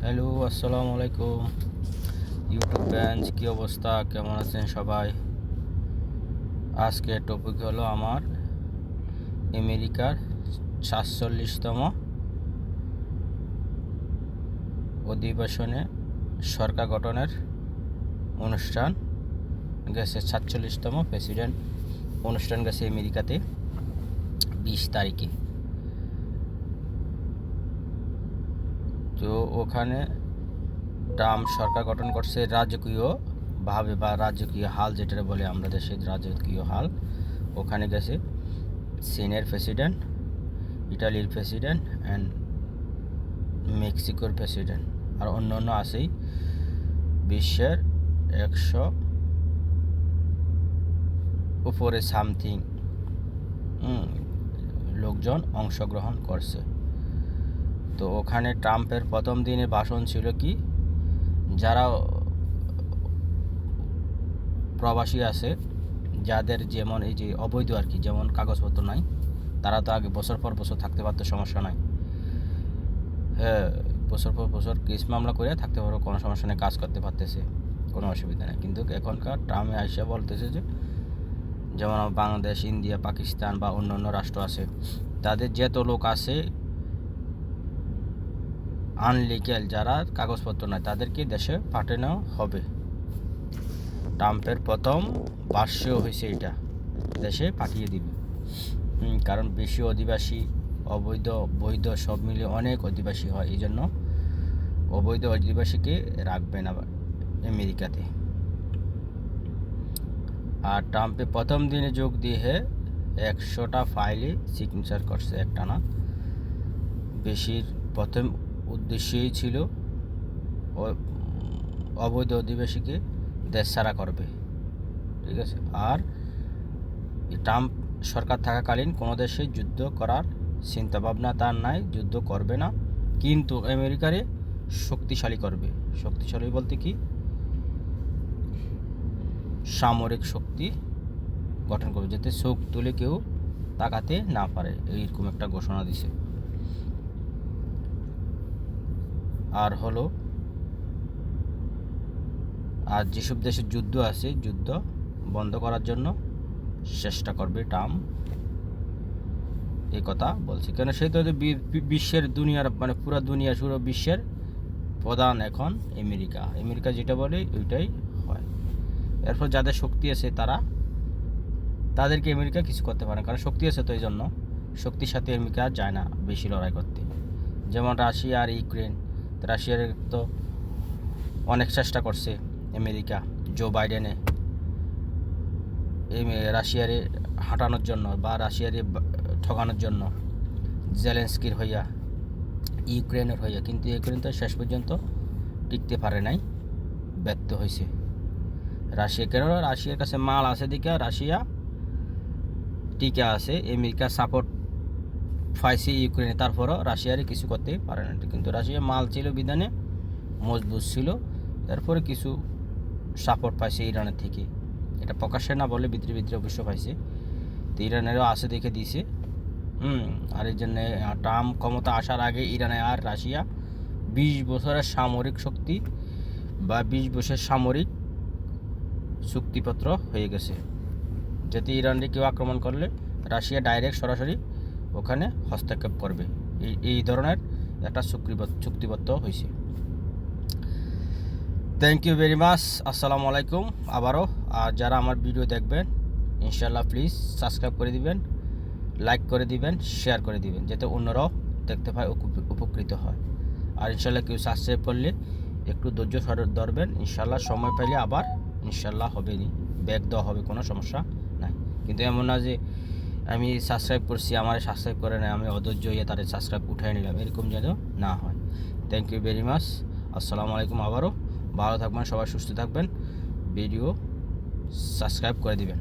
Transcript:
Hello, আসসালামু আলাইকুম YouTube fans, কী অবস্থা, কেমন আছেন সবাই? আজকে টপিক হলো আমার আমেরিকার ৪৭তম অধিবেশনে সরকার গঠনের অনুষ্ঠান গেছে। ৪৭তম প্রেসিডেন্ট অনুষ্ঠান গেছে আমেরিকাতে ২০ তারিখে। তো ওখানে ট্রাম্প সরকার গঠন করছে রাজকীয়ভাবে, বা রাজকীয় হাল যেটা বলে আমরা দেশের রাজকীয় হাল। ওখানে গেছে চীনের প্রেসিডেন্ট, ইটালির প্রেসিডেন্ট অ্যান্ড মেক্সিকোর প্রেসিডেন্ট, আর অন্য অন্য আছেই। বিশ্বের ১০০ উপরে সামথিং লোকজন অংশগ্রহণ করছে। তো ওখানে ট্রাম্পের প্রথম দিনের ভাষণ ছিল কি, যারা প্রবাসী আছে, যাদের যেমন এই যে অবৈধ আর কি, যেমন কাগজপত্র নাই, তারা তো আগে বছর পর বছর থাকতে পারতো, সমস্যা নাই। হ্যাঁ, বছর পর বছর কেস মামলা করে থাকতে পারো, কোনো সমস্যা নেই, কাজ করতে পারতেছে, কোনো অসুবিধা নেই। কিন্তু এখনকার ট্রাম্পে আইসা বলতেছে যে, যেমন বাংলাদেশ, ইন্ডিয়া, পাকিস্তান বা অন্য অন্য রাষ্ট্র আছে, তাদের যত লোক আছে আনলিগ্যাল, যারা কাগজপত্র নাই, তাদেরকে দেশে পাঠানো হবে। ট্রাম্পের প্রথম ভাষ্য হয়েছে এটা, দেশে পাঠিয়ে দিবে। কারণ বেশি অধিবাসী, অবৈধ বৈধ সব মিলে অনেক অধিবাসী হয়, এই জন্য অবৈধ অধিবাসীকে রাখবে না আমেরিকাতে। আর ট্রাম্পে প্রথম দিনে যোগ দিয়ে ১০০টা ফাইলে সিগনেচার করছে একটানা। বেশির প্রথম উদ্দেশ্যই ছিল অবৈধ অধিবাসীকে দেশ ছাড়া করবে, ঠিক আছে। আর ট্রাম্প সরকার থাকাকালীন কোনো দেশে যুদ্ধ করার চিন্তাভাবনা তার নাই, যুদ্ধ করবে না, কিন্তু আমেরিকারে শক্তিশালী করবে। শক্তিশালী বলতে কি, সামরিক শক্তি গঠন করবে, যাতে চোখ তুলে কেউ তাকাতে না পারে, এইরকম একটা ঘোষণা দিছে। আর হলো, আর যেসব দেশের যুদ্ধ আছে, যুদ্ধ বন্ধ করার জন্য চেষ্টা করবে ট্রাম্প, এই কথা বলছে। কেন, সেই তো বিশ্বের দুনিয়ার, মানে পুরো দুনিয়া, পুরো বিশ্বের প্রধান এখন আমেরিকা। আমেরিকা যেটা বলে ওইটাই হয়। এরপর যাদের শক্তি আছে তাদেরকে আমেরিকা কিছু করতে পারে না, কারণ শক্তি আছে, তো এই জন্য শক্তির সাথে আমেরিকা যায় না বেশি লড়াই করতে। যেমন রাশিয়া আর ইউক্রেন, রাশিয়ার তো অনেক চেষ্টা করছে আমেরিকা, জো বাইডেনে রাশিয়ারে হাঁটানোর জন্য বা রাশিয়ারে ঠকানোর জন্য, জেলেন্সকির হইয়া, ইউক্রেনের হইয়া, কিন্তু ইউক্রেন তো শেষ পর্যন্ত টিকতে পারে নাই, ব্যর্থ হয়েছে। রাশিয়া, কেন, রাশিয়ার কাছে মাল আছে দিকে রাশিয়া টিকে আছে, আমেরিকা সাপোর্ট পাইছে ইউক্রেনে, তারপরও রাশিয়ারে কিছু করতে পারে না। কিন্তু রাশিয়া মাল ছিল বিধানে মজবুত ছিল, তারপরে কিছু সাপোর্ট পাইছে ইরানের থেকে। এটা প্রকাশ্যে না বলে ভিতরে ভিতরে অবশ্য পাইছে। তো ইরানেরও আছে দেখে দিয়েছে। আর এই জন্যে ট্রাম্প ক্ষমতা আসার আগে ইরানে আর রাশিয়া 20 বছরের সামরিক শক্তি বা 20 বছরের সামরিক চুক্তিপত্র হয়ে গেছে, যাতে ইরানকে কেউ আক্রমণ করলে রাশিয়া ডাইরেক্ট সরাসরি ওখানে হস্তক্ষেপ করবে, এই ধরনের একটা চুক্তিপত্র হয়েছে। থ্যাংক ইউ ভেরি মাচ, আসসালামু আলাইকুম আবারও। আর যারা আমার ভিডিও দেখবেন, ইনশাল্লাহ প্লিজ সাবস্ক্রাইব করে দিবেন, লাইক করে দিবেন, শেয়ার করে দিবেন, যাতে অন্যরাও দেখতে পায়, উপকৃত হয়। আর ইনশাল্লাহ কেউ সাবস্ক্রাইব করলে একটু ধৈর্য ধরবেন, ইনশাল্লাহ সময় পেলে আবার ইনশাল্লাহ হবে, নি ব্যাক দেওয়া হবে, কোনো সমস্যা নাই। কিন্তু এমন না যে আমি সাবস্ক্রাইব করছি, আমার সাবস্ক্রাইব করে না, আমি অধৈর্য হয়ে তাদের সাবস্ক্রাইব উঠাই নিলাম, এরকম যেন না হয়। থ্যাংক ইউ ভেরি মাচ, আসসালামু আলাইকুম আবারও। ভালো থাকবেন সবাই, সুস্থ থাকবেন, ভিডিও সাবস্ক্রাইব করে দিবেন।